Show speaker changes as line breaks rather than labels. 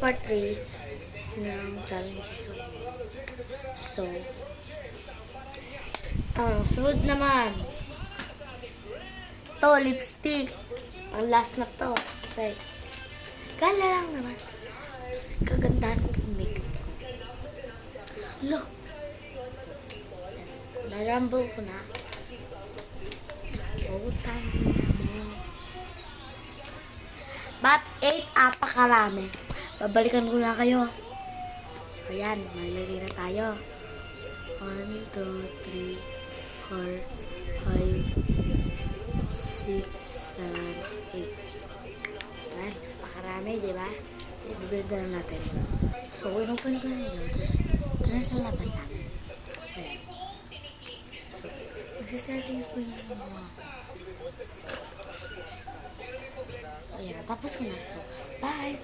part 3 ng challenge. So, sunod naman. To, lipstick. Ang last na to. Kasi, kala lang naman. Kasi kagandahan ko yung makeup ko. Look. So, yan. Kung na-rumble ko na, utang na mo. But 8, apakarami. Babalikan ko na kayo. So, ayan. Malagay na tayo. 1, 2, 3, 4, 5, 6, 7, 8. Ayan. Apakarami, diba? So, i-build na lang natin. So, inopen ko na yun. Tapos, ito na sa labasan. Ayan. So, magsisessings po yun mga. So, ayan. Tapos ko na. So, bye!